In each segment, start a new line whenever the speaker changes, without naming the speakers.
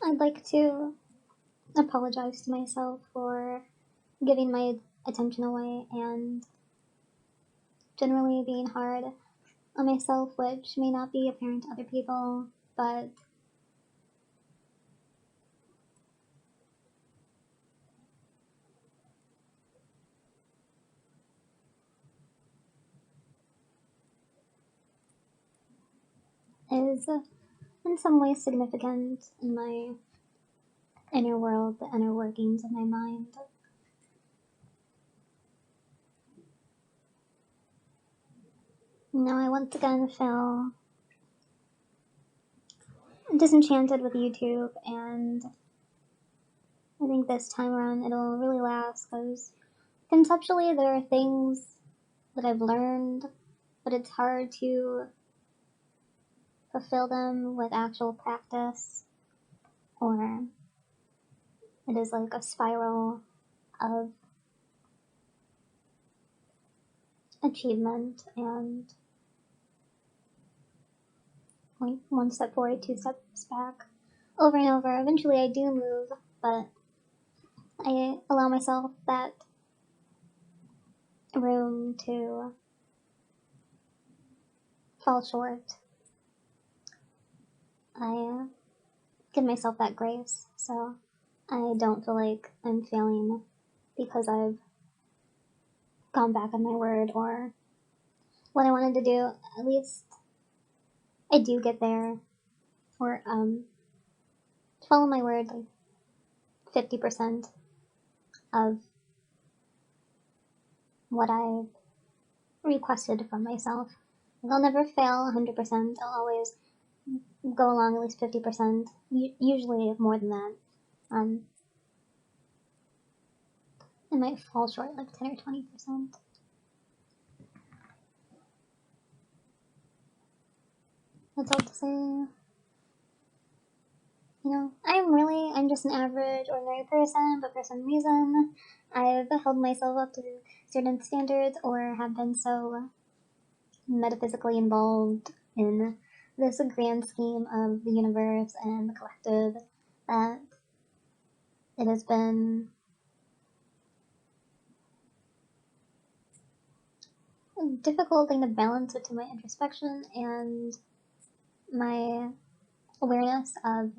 I'd like to apologize to myself for giving my attention away and generally being hard on myself, which may not be apparent to other people, but is in some ways significant in my inner world, the inner workings of my mind. Now I once again feel disenchanted with YouTube, and I think this time around it'll really last because conceptually there are things that I've learned, but it's hard to fulfill them with actual practice, or it is like a spiral of achievement and like one step forward, two steps back, over and over. Eventually I do move, but I allow myself that room to fall short. I give myself that grace, so I don't feel like I'm failing because I've gone back on my word or what I wanted to do. At least I do get there, or follow my word like 50% of what I requested from myself. I'll never fail 100%. I'll always go along at least 50%, usually more than that. It might fall short like 10 or 20%. That's all to say. I'm just an average, ordinary person, but for some reason, I've held myself up to certain standards or have been so metaphysically involved in this grand scheme of the universe and the collective that it has been a difficult thing to balance between my introspection and my awareness of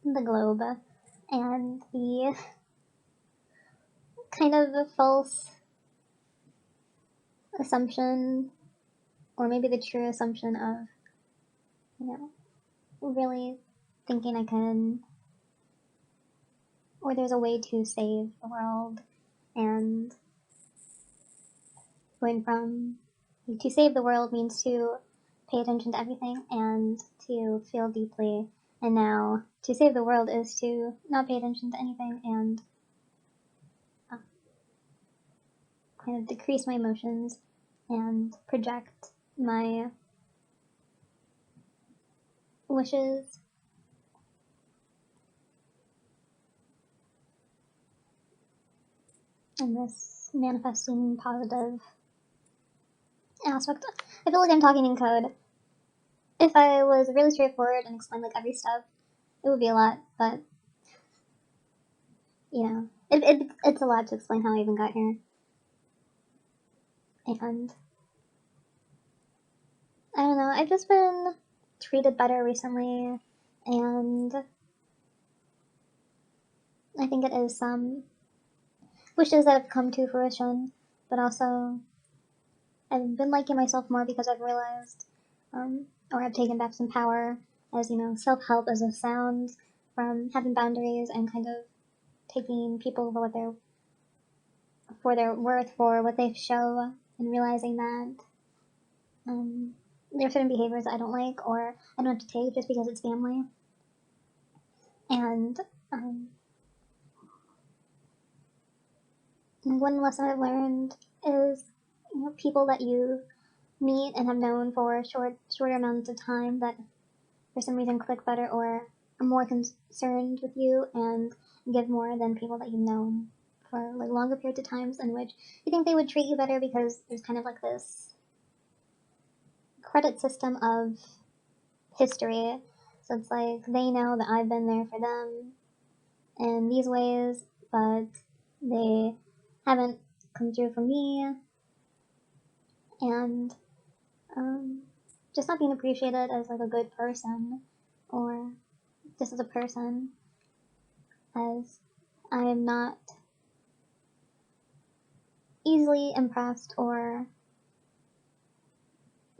the globe and the kind of false assumption, or maybe the true assumption of, really thinking I can, or there's a way to save the world, and going from to save the world means to pay attention to everything and to feel deeply, and now to save the world is to not pay attention to anything and kind of decrease my emotions and project my wishes in this manifesting positive aspect. I feel like I'm talking in code. If I was really straightforward and explained like every step, it would be a lot, but it's a lot to explain how I even got here. And I don't know, I've just been treated better recently, and I think it is some wishes that have come to fruition, but also I've been liking myself more because I've realized, or I've taken back some power, as self-help as a sound, from having boundaries and kind of taking people for their worth, for what they show, and realizing that there are certain behaviors I don't like or I don't have to take just because it's family. And one lesson I've learned is, people that you meet and have known for shorter amounts of time that for some reason click better or are more concerned with you and give more than people that you've known for like longer periods of times, in which you think they would treat you better because there's kind of like this credit system of history. So it's like they know that I've been there for them in these ways, but they haven't come through for me, and just not being appreciated as like a good person, or just as a person, as I am not easily impressed, or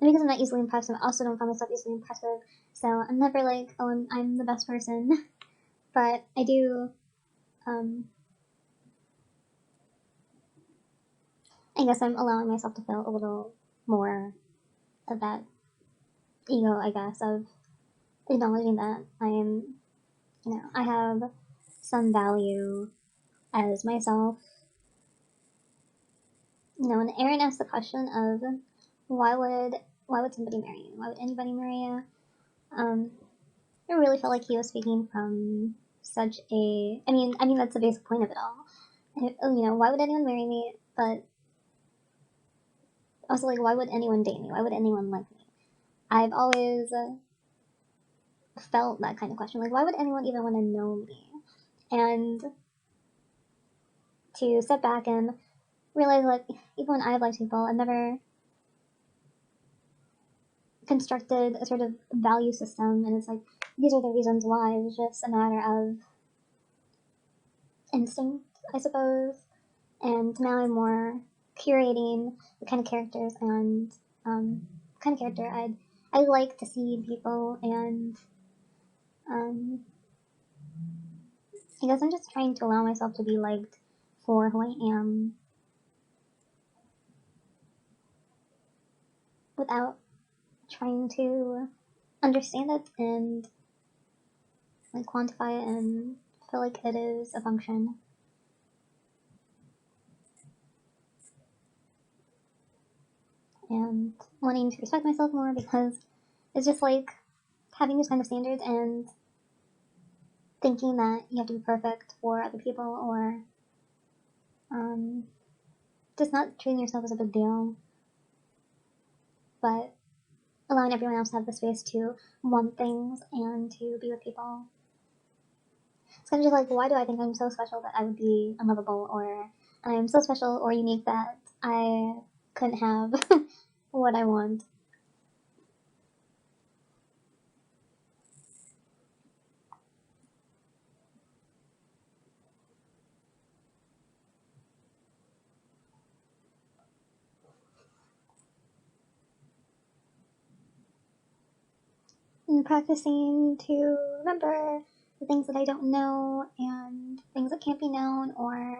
because I'm not easily impressed, I also don't find myself easily impressive. So I'm never like, oh, I'm the best person, but I do. I guess I'm allowing myself to feel a little more of that ego, I guess, of acknowledging that I am, I have some value as myself. And Aaron asked the question of why would somebody marry you? Why would anybody marry you? I really felt like he was speaking from such a. I mean that's the basic point of it all. Why would anyone marry me? But also, like, why would anyone date me? Why would anyone like me? I've always felt that kind of question. Like, why would anyone even want to know me? And to step back and realize, like, even when I've liked people, I've never constructed a sort of value system, and it's like, these are the reasons why. It was just a matter of instinct, I suppose. And now I'm more curating the kind of characters and kind of character I like to see in people, and um, I guess I'm just trying to allow myself to be liked for who I am without trying to understand it and like quantify it and feel like it is a function. And wanting to respect myself more, because it's just like having these kind of standards and thinking that you have to be perfect for other people, or um, just not treating yourself as a big deal, but allowing everyone else to have the space to want things and to be with people. It's kind of just like, why do I think I'm so special that I would be unlovable, or I'm so special or unique that I couldn't have what I want? And practicing to remember the things that I don't know and things that can't be known, or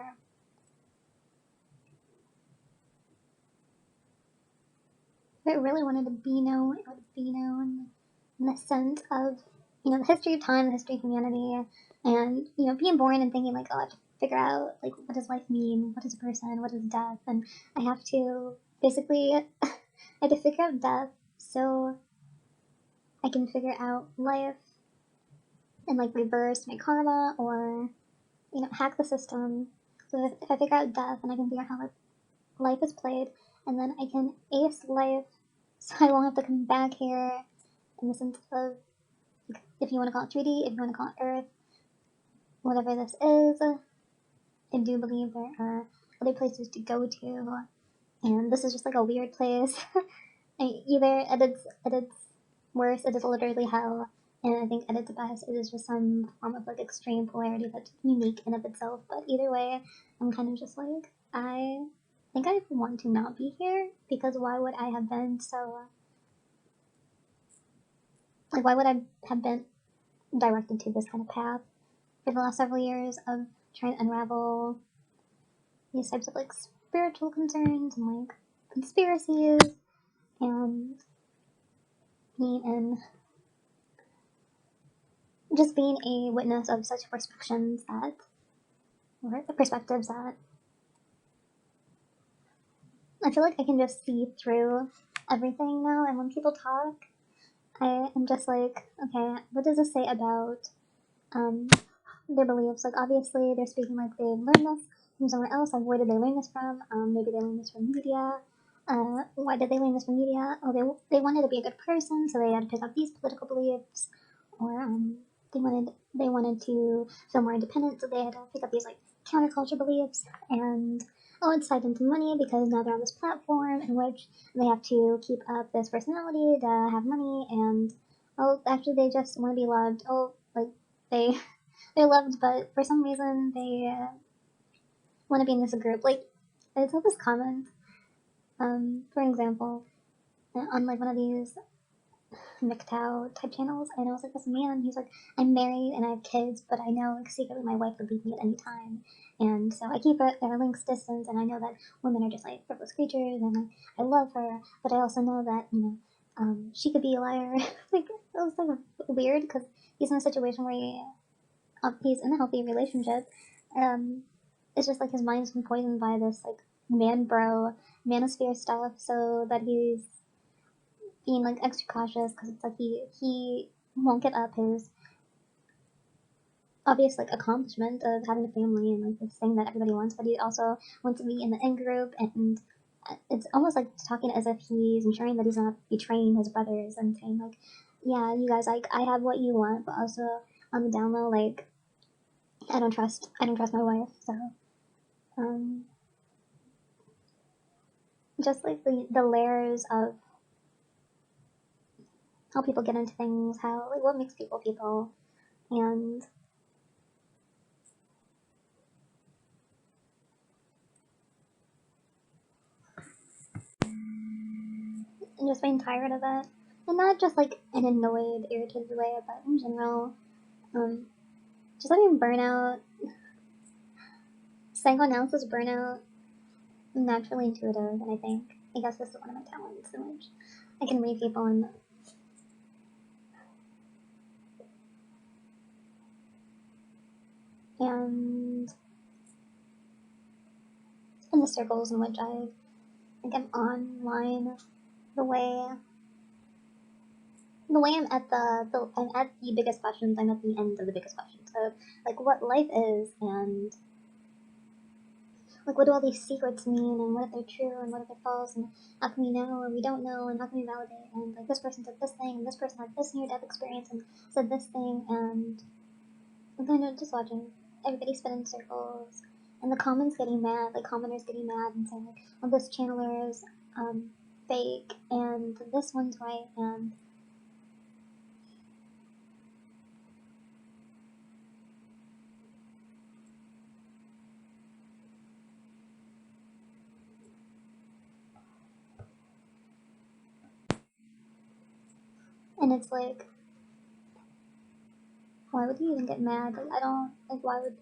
if it really wanted to be known, it would be known in the sense of, the history of time, the history of humanity, and, being born and thinking, like, oh, I have to figure out, like, what does life mean? What is a person? What is death? And I have to, basically, I have to figure out death so I can figure out life and, like, reverse my karma, or, hack the system. So if I figure out death, and I can figure out how life is played, and then I can ace life, so I won't have to come back here, in the sense of, if you want to call it 3D, if you want to call it Earth, whatever this is. I do believe there are other places to go to, and this is just like a weird place. Either at its worst, it is literally hell, and I think at its best, it is just some form of like extreme polarity that's unique in of itself. But either way, I'm kind of just like, I think I want to not be here, because why would I have been so, like, why would I have been directed to this kind of path for the last several years of trying to unravel these types of like spiritual concerns and like conspiracies, and being in just being a witness of such perspectives that, or the perspectives that I feel like I can just see through everything now. And when people talk, I am just like, okay, what does this say about um, their beliefs? Like, obviously, they're speaking like they've learned this from somewhere else. Like, where did they learn this from? Maybe they learned this from media. Why did they learn this from media? Oh, they wanted to be a good person, so they had to pick up these political beliefs, or they wanted to feel more independent, so they had to pick up these like counterculture beliefs, and oh, it's tied into money because now they're on this platform in which they have to keep up this personality to have money, and oh, actually they just want to be loved. Oh, like they they're loved, but for some reason they want to be in this group. Like I saw this comment, for example, on like one of these MGTOW type channels, and I was like, this man, he's like, I'm married and I have kids, but I know like secretly my wife would leave me at any time, and so I keep it at a link's distance, and I know that women are just like frivolous creatures, and I love her, but I also know that she could be a liar. Like it was like weird because he's in a situation where he's in a healthy relationship. Um, it's just like his mind's been poisoned by this like man bro manosphere stuff, so that he's being like extra cautious because it's like he won't give up his obvious like accomplishment of having a family and like this thing that everybody wants, but he also wants to be in the in group, and it's almost like talking as if he's ensuring that he's not betraying his brothers and saying like, yeah, you guys, like I have what you want, but also on the down low, like I don't trust my wife, so um, just like the layers of how people get into things, how like what makes people people, and just being tired of it, and not just like an annoyed, irritated way, but in general, um, just having burnout. Psychoanalysis burnout, naturally intuitive, and I think guess this is one of my talents in which I can read people and in the circles in which I think I'm online, the way I'm at I'm at the biggest questions. I'm at the end of the biggest questions of like what life is, and like what do all these secrets mean, and what if they're true and what if they're false, and how can we know and we don't know, and how can we validate, and like this person said this thing and this person had this near death experience and said this thing, and I'm kind of just watching everybody spin in circles, and the comments getting mad, like commenters getting mad and saying like, oh, this channeler is fake and this one's right, and it's like, why would you even get mad? Like I don't like why would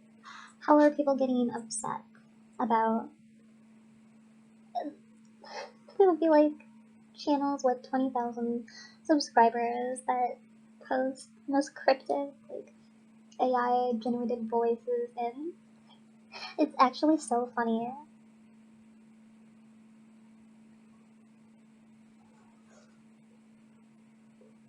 how are people getting upset about there would be like channels with 20,000 subscribers that post most cryptic like AI generated voices, and it's actually so funny.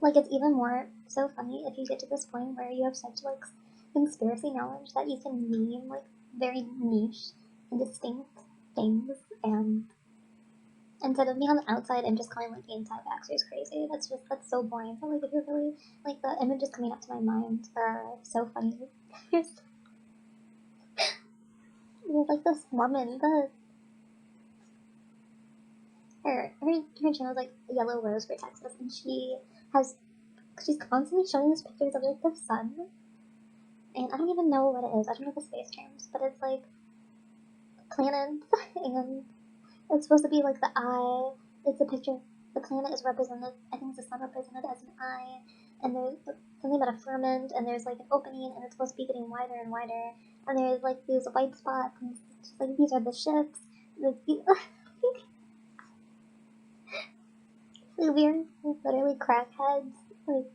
Like it's even more so funny if you get to this point where you have such like conspiracy knowledge that you can name like very niche and distinct things, and instead of being on the outside and just calling like anti-vaxxers crazy, that's so boring. But like if you're really like the images coming up to my mind are so funny. there's, there's like this woman, her channel is like Yellow Rose for Texas, and has she's constantly showing us pictures of like the sun, and I don't even know what it is. I don't know the space terms, but it's like planets, and it's supposed to be like the eye. It's a picture. The planet is represented. I think it's the sun represented as an eye, and there's something about a firmament, and there's like an opening, and it's supposed to be getting wider and wider, and there's like these white spots, and it's just like these are the ships. We're literally crackheads. Like,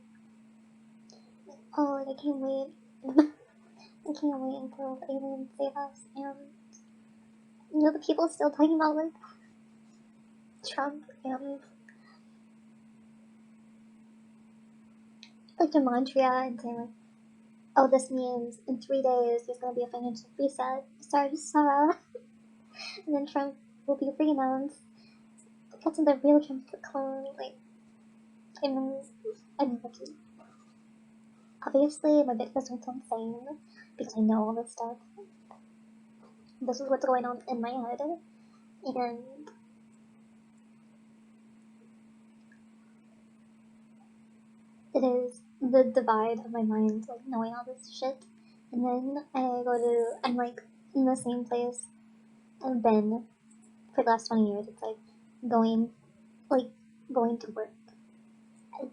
oh, like I can't wait. I can't wait until the aliens save us, and the people still talking about like Trump and like Gematria and saying like, oh, this means in 3 days there's gonna be a financial reset. Sorry, Sarah. And then Trump will be renounced. That's in the real camp for clone. Like, I'm lucky. Obviously, my business went insane because I know all this stuff. This is what's going on in my head, and it is the divide of my mind, like knowing all this shit, and then I'm like in the same place I've been for the last 20 years. It's like going, like going to work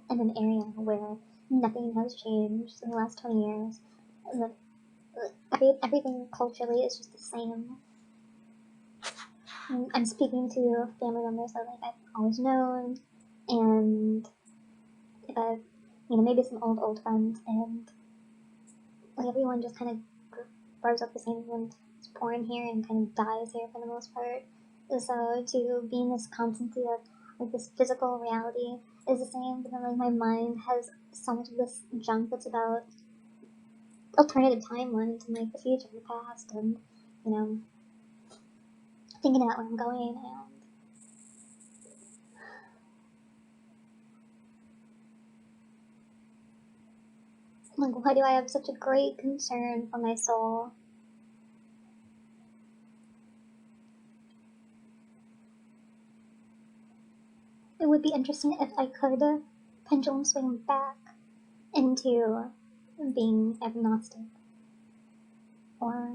in an area where nothing has changed in the last 20 years, and then everything culturally is just the same. And I'm speaking to family members that like I've always known, and if I've maybe some old friends, and like everyone just kind of grows up the same. Everyone is born here and kind of dies here for the most part. So to be in this constancy of like this physical reality is the same, but then like my mind has so much of this junk that's about alternative timelines and like the future and the past, and thinking about where I'm going, and like why do I have such a great concern for my soul? It would be interesting if I could pendulum swing back into being agnostic, or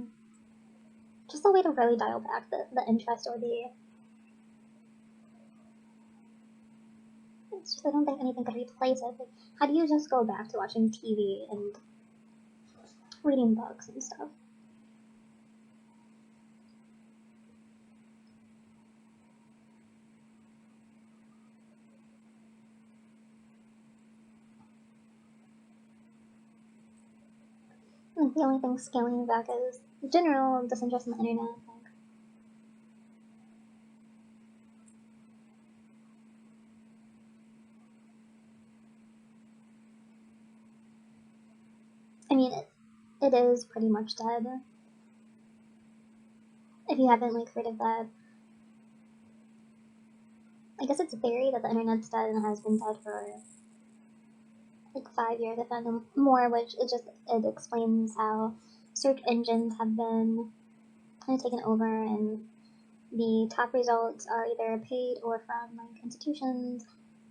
just a way to really dial back the interest or the. It's just, I don't think anything could replace it. Like, how do you just go back to watching TV and reading books and stuff? Like, the only thing scaling back is general disinterest in the internet. Like, I mean, it is pretty much dead. If you haven't like heard of that, I guess it's a theory that the internet's dead and has been dead for like 5 years, if not more. Which it explains how search engines have been kind of taken over, and the top results are either paid or from like institutions.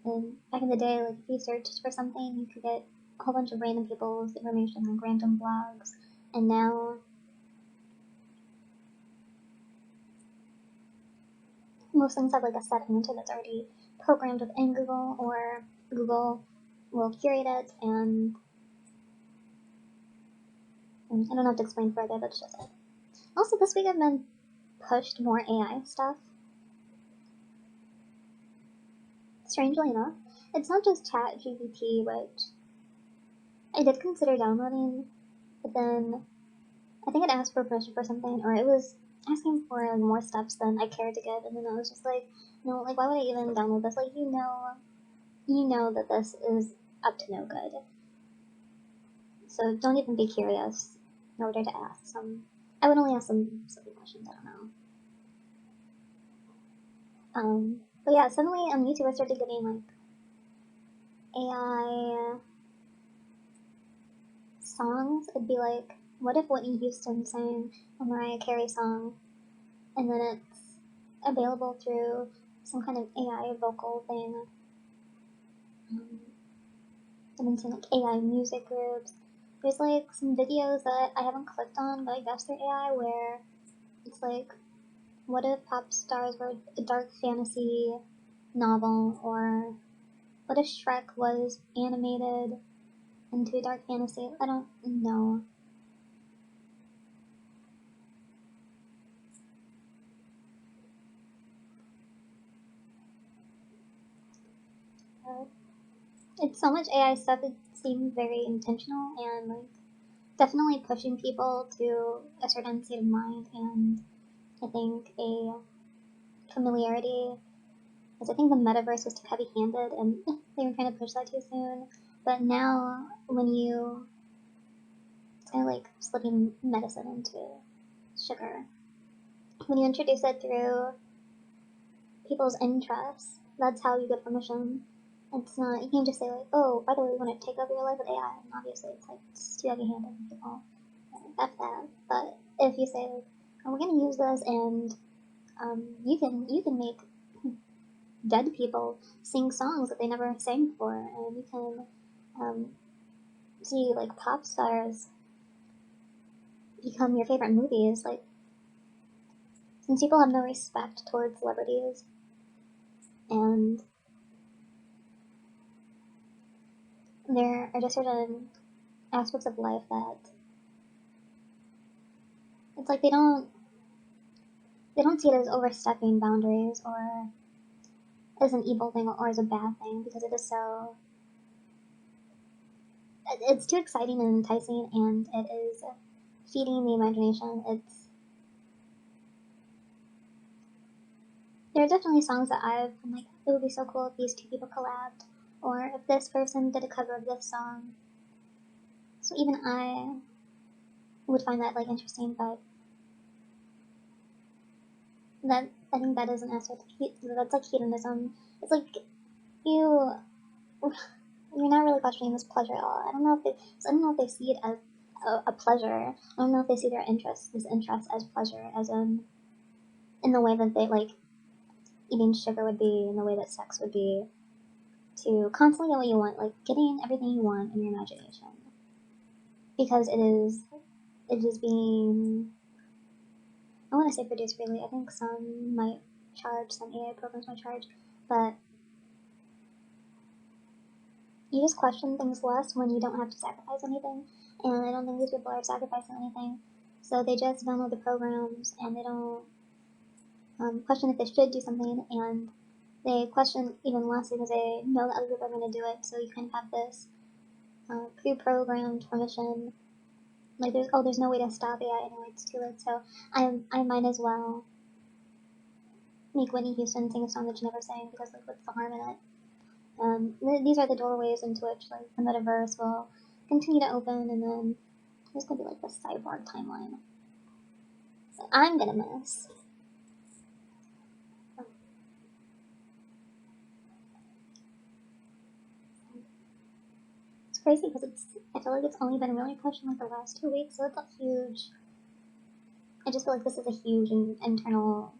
And back in the day, like if you searched for something, you could get a whole bunch of random people's information, like random blogs. And now most things have like a set answer that's already programmed within Google, or Google will curate it. And I don't have to explain further, that's just it. Also, this week I've been pushed more AI stuff. Strangely enough, it's not just ChatGPT, which I did consider downloading, but then I think it asked for permission for something, or it was asking for like more steps than I cared to give, and then I was just like, no, like why would I even download this? Like you know that this is up to no good. So don't even be curious in order to ask some. I would only ask some silly questions. I don't know. But yeah, suddenly on YouTube I started getting like AI songs. It'd be like, what if Whitney Houston sang a Mariah Carey song, and then it's available through some kind of AI vocal thing. I've been seeing like AI music groups. There's like some videos that I haven't clicked on, but I guess they're AI, where it's like, what if pop stars were a dark fantasy novel, or what if Shrek was animated into a dark fantasy? I don't know. Uh, it's so much AI stuff. It seems very intentional and like definitely pushing people to a certain state of mind, and I think a familiarity. Because I think the metaverse was too heavy-handed, and they were trying to push that too soon. But now, it's kind of like slipping medicine into sugar. When you introduce it through people's interests. That's how you get permission. It's not, you can't just say, like, oh, by the way, we want to take over your life with AI. And obviously, it's like, it's too heavy handed. People, F that. But if you say, like, oh, we're going to use this and you can make dead people sing songs that they never sang before, and you can see, like, pop stars become your favorite movies. Like, since people have no respect towards celebrities, and there are just certain aspects of life that it's like they don't see it as overstepping boundaries or as an evil thing or as a bad thing, because it is so, it's too exciting and enticing, and it is feeding the imagination. There are definitely songs that I've been like, it would be so cool if these two people collabed, or if this person did a cover of this song. So even I would find that, like, interesting, but that, I think that is an aspect that's like hedonism. It's like, you you're not really questioning this pleasure at all. I don't know if they see it as a pleasure. I don't know if they see this interest as pleasure, as in the way that they, like, eating sugar would be, in the way that sex would be, to constantly get what you want, like getting everything you want in your imagination, because it is being, I want to say produced freely. I think some might charge, some AI programs might charge, but you just question things less when you don't have to sacrifice anything, and I don't think these people are sacrificing anything. So they just download the programs, and they don't question if they should do something, and they question even less because they know that other people are going to do it. So you kind of have this pre-programmed permission. Like, there's no way to stop AI anyway, it's too late. So I might as well make Whitney Houston sing a song that she never sang, because, like, what's the harm in it? These are the doorways into which, like, the metaverse will continue to open, and then there's gonna be, like, the cyborg timeline that I'm gonna miss. It's crazy because I feel like it's only been really pushed in, like, the last 2 weeks, so it's a huge. I just feel like this is a huge internal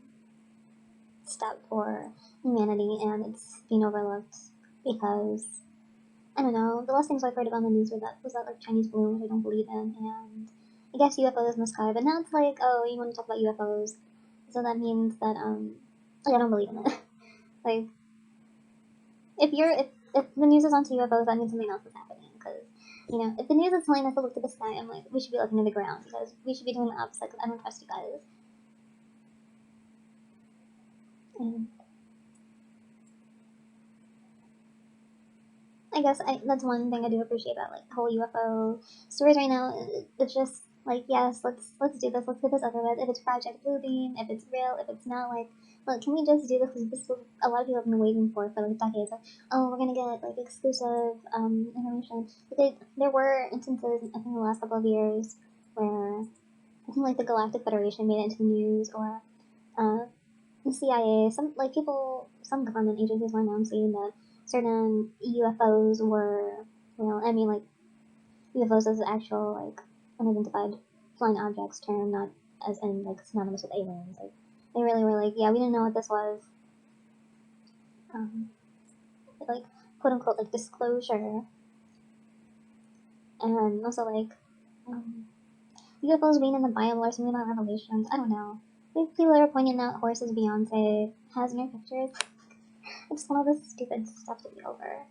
step for humanity, and it's being overlooked because, I don't know, the last things I've heard about in the news was that, like, Chinese balloon, which I don't believe in, and I guess UFOs in the sky. But now it's like, oh, you want to talk about UFOs, so that means that like, I don't believe in it. Like, if the news is onto UFOs, that means something else is happening. Because, if the news is telling us to look to the sky, I'm like, we should be looking to the ground, because we should be doing the opposite. Because I don't trust you guys. And I guess that's one thing I do appreciate about, like, the whole UFO stories right now. It's just like, yes, let's do this. Let's get this over with. If it's Project Bluebeam, if it's real, if it's not, like, look, can we just do this? Because this is what a lot of people have been waiting for like, decades. Like, oh, we're gonna get, like, exclusive information. But there were instances, I think, in the last couple of years where I think, like, the Galactic Federation made it into the news, or the CIA, some government agencies were announcing that certain UFOs were real. I mean, like, UFOs as actual, like, unidentified flying objects term, not as in, like, synonymous with aliens. Like, they really were like, yeah, we didn't know what this was. Like, quote unquote, like, disclosure. And also, like, UFOs being in the Bible or something about Revelations. I don't know. People are pointing out horses Beyonce has in her pictures. I just want all this stupid stuff to be over.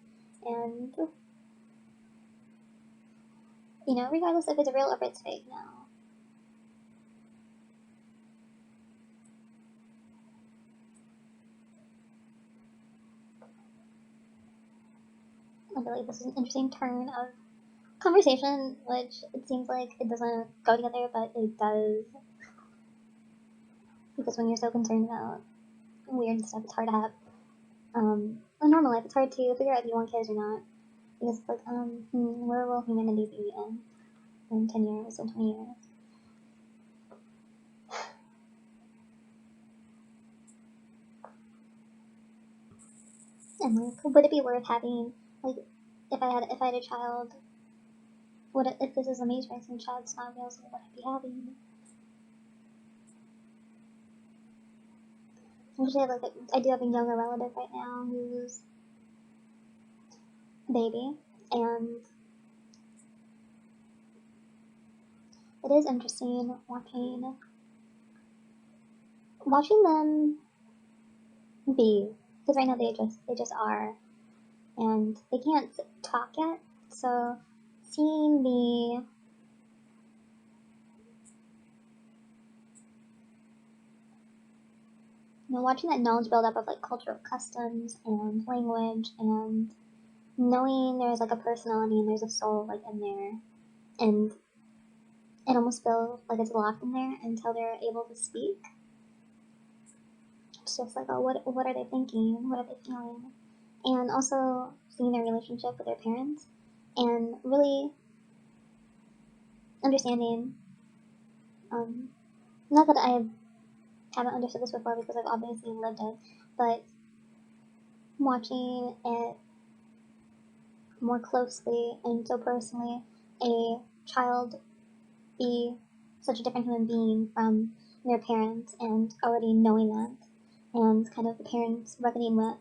And, regardless if it's real or if it's fake now. I feel like this is an interesting turn of conversation, which it seems like it doesn't go together, but it does. Because when you're so concerned about weird stuff, it's hard to have a normal life. It's hard to figure out if you want kids or not. Because it's like, where will humanity be in 10 years, in 20 years? And like, would it be worth having, like, if I had a child, would it, if this is a major and child's not real, so would I be having? Actually, like, I do have a younger relative right now who's a baby, and it is interesting watching them be, because right now they just are, and they can't talk yet. So seeing the watching that knowledge build up of like cultural customs and language, and knowing there's like a personality and there's a soul like in there, and it almost feels like it's locked in there until they're able to speak. It's just like, oh, what are they thinking? What are they feeling? And also seeing their relationship with their parents, and really understanding. Not that I haven't understood this before because I've obviously lived it, but watching it more closely and so personally, a child be such a different human being from their parents, and already knowing that, and kind of the parents reckoning with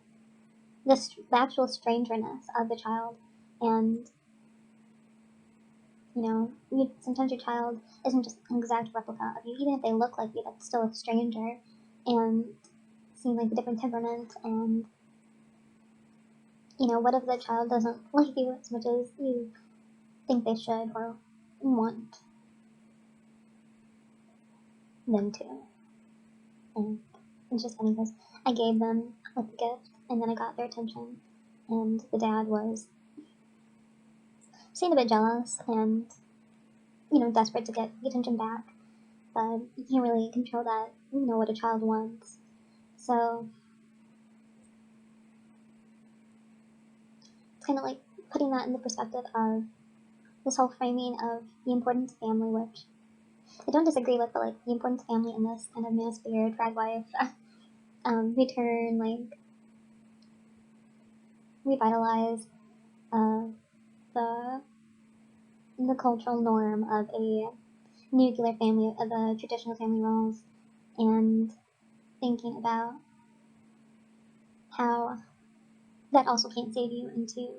the actual strangeness of the child, and sometimes your child isn't just an exact replica of you, even if they look like you, that's still a stranger, and seeing like the different temperament, and what if the child doesn't like you as much as you think they should or want them to. And it's just funny because I gave them like a gift, and then I got their attention, and the dad was seemed a bit jealous and desperate to get the attention back, but you can't really control that, what a child wants. So it's kind of like putting that in the perspective of this whole framing of the importance of family, which I don't disagree with, but like the importance of family in this kind of manosphere, drag life, return, like revitalize the cultural norm of a nuclear family, of the traditional family roles, and thinking about how that also can't save you into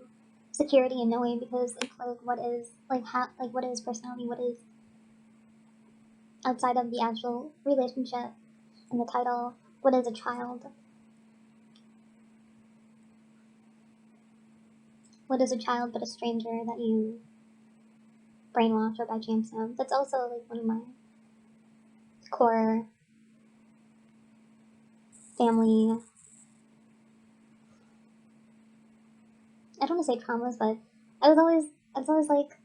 security and knowing, because it's like what is personality, what is outside of the actual relationship and the title, what is a child, what is a child but a stranger that you brainwash or by chance know. That's also like one of my core family, I don't want to say traumas, but I was always like,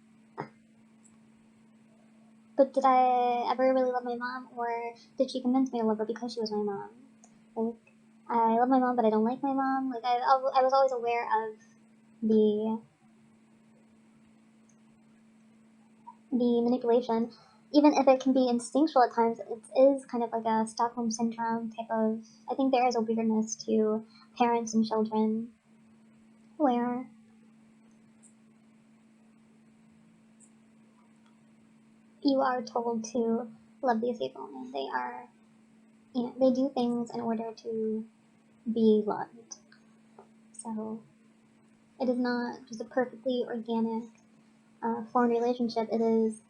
but did I ever really love my mom, or did she convince me to love her because she was my mom? Like, I love my mom, but I don't like my mom. Like, I was always aware of the manipulation, even if it can be instinctual at times. It is kind of like a Stockholm syndrome type of. I think there is a weirdness to parents and children, where you are told to love these people, and they are, they do things in order to be loved. So it is not just a perfectly organic formed relationship. It is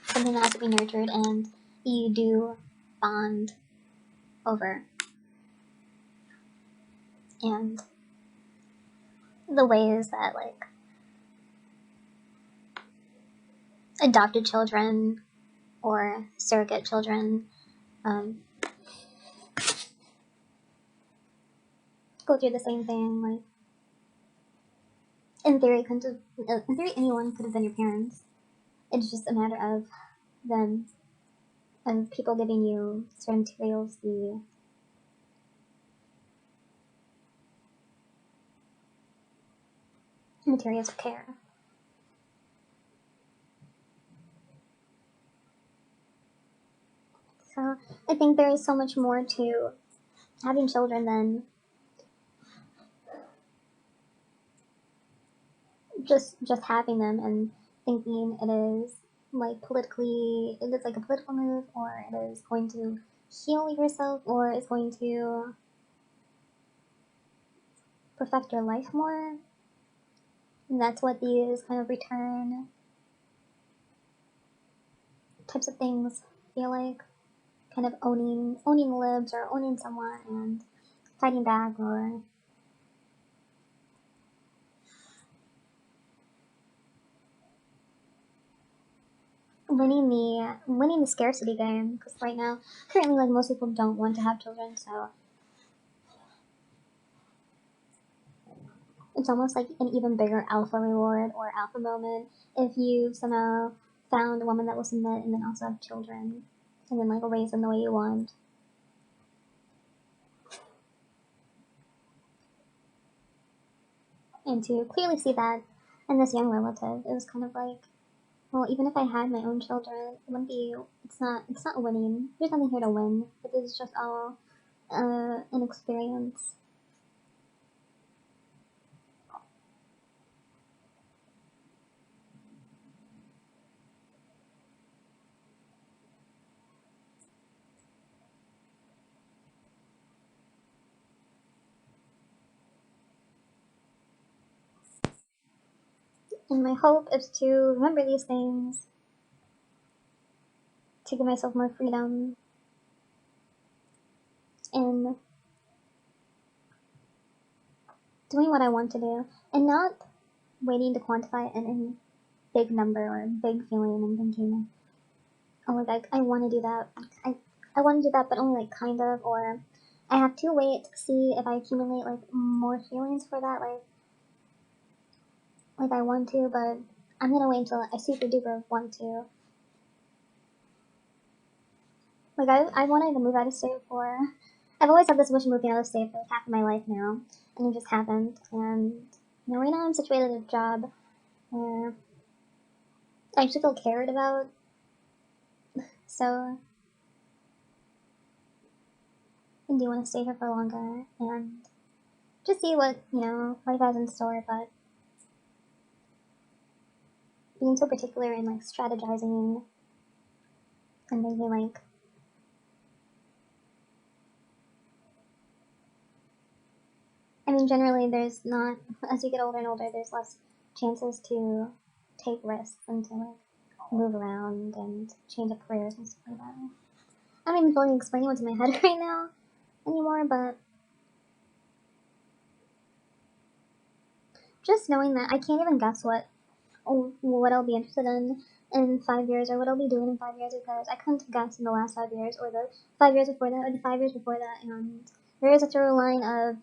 something that has to be nurtured, and you do bond over. And the ways that like adopted children or surrogate children um, go through the same thing. Like in theory, anyone could have been your parents. It's just a matter of them and people giving you certain materials, the materials of care. So I think there is so much more to having children than just having them and thinking it is like politically, it is like a political move, or it is going to heal yourself, or it's going to perfect your life more. And that's what these kind of return types of things feel like. Kind of owning libs or owning someone and fighting back, or winning the scarcity game. Because right now, currently, like most people don't want to have children, so it's almost like an even bigger alpha reward or alpha moment if you somehow found a woman that will submit and then also have children and then like raise them the way you want. And to clearly see that in this young relative, it was kind of like, well, even if I had my own children, it wouldn't be. It's not winning. There's nothing here to win. It is just all an experience. And my hope is to remember these things, to give myself more freedom, and doing what I want to do, and not waiting to quantify it in big number or big feeling and thinking, oh, like I want to do that. I want to do that, but only like kind of, or I have to wait to see if I accumulate like more feelings for that, like I want to, but I'm gonna wait until I super duper want to. Like I wanted to move out of state for. I've always had this wish of moving out of state for like half of my life now, and it just happened. And right now I'm situated in a job where I actually feel cared about. So I do want to stay here for longer and just see what life has in store. But being so particular and like strategizing and thinking like, I mean, generally there's not, as you get older and older, there's less chances to take risks and to like move around and change up careers and stuff like that. I don't even fully explain what's in my head right now anymore, but just knowing that I can't even guess what I'll be interested in 5 years, or what I'll be doing in 5 years, because I couldn't guess in the last 5 years, or the 5 years before that, or the 5 years before that, and there is a through line of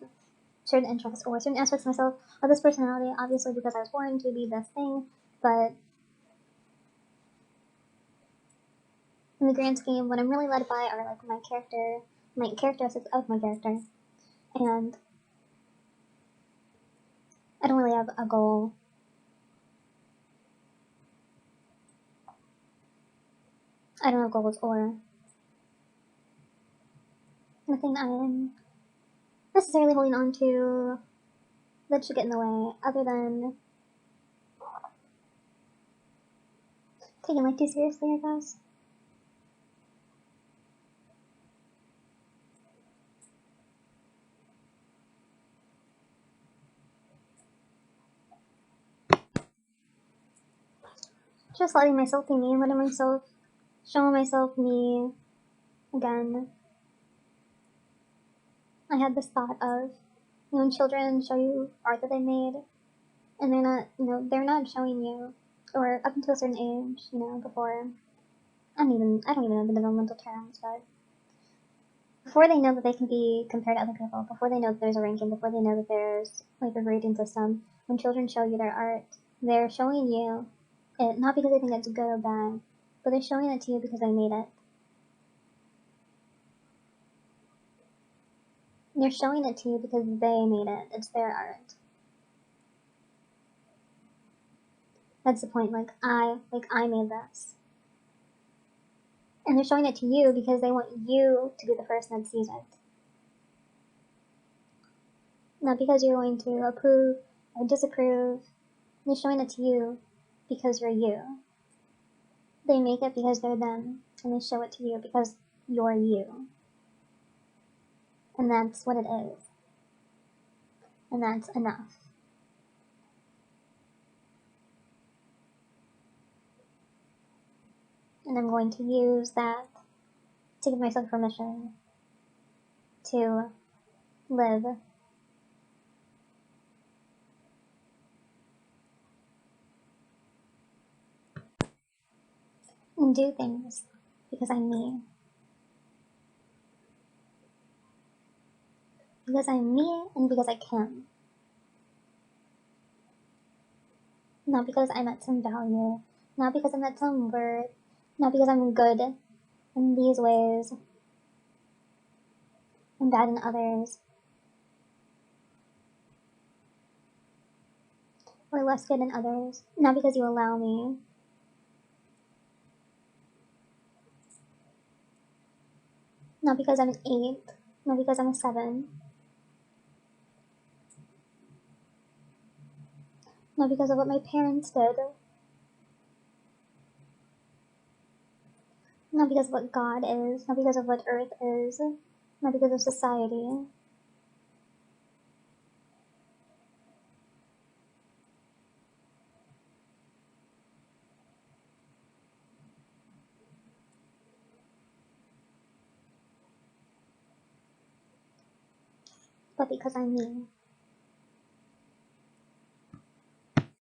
certain interests or certain aspects of myself, of this personality, obviously because I was born to be this thing, but in the grand scheme, what I'm really led by are like my characteristics of my character, and I don't really have a goal. I don't have goals or nothing I'm necessarily holding on to that should get in the way, other than taking life too seriously, I guess. Just letting myself be me, showing myself me again. I had this thought of, when children show you art that they made, and they're not showing you, or up until a certain age, before, I don't even know the developmental terms, but before they know that they can be compared to other people, before they know that there's a ranking, before they know that there's like a grading system, when children show you their art, they're showing you it not because they think it's good or bad, but they're showing it to you because they made it. They're showing it to you because they made it. It's their art. That's the point. I made this. And they're showing it to you because they want you to be the person that sees it. Not because you're going to approve or disapprove. They're showing it to you because you're you. They make it because they're them, and they show it to you because you're you. And that's what it is. And that's enough. And I'm going to use that to give myself permission to live and do things because I'm me. Because I'm me and because I can. Not because I'm at some value, not because I'm at some worth, not because I'm good in these ways and bad in others, or less good in others, not because you allow me. Not because I'm an 8, not because I'm a 7, not because of what my parents did, not because of what God is, not because of what Earth is, not because of society, but because I'm me.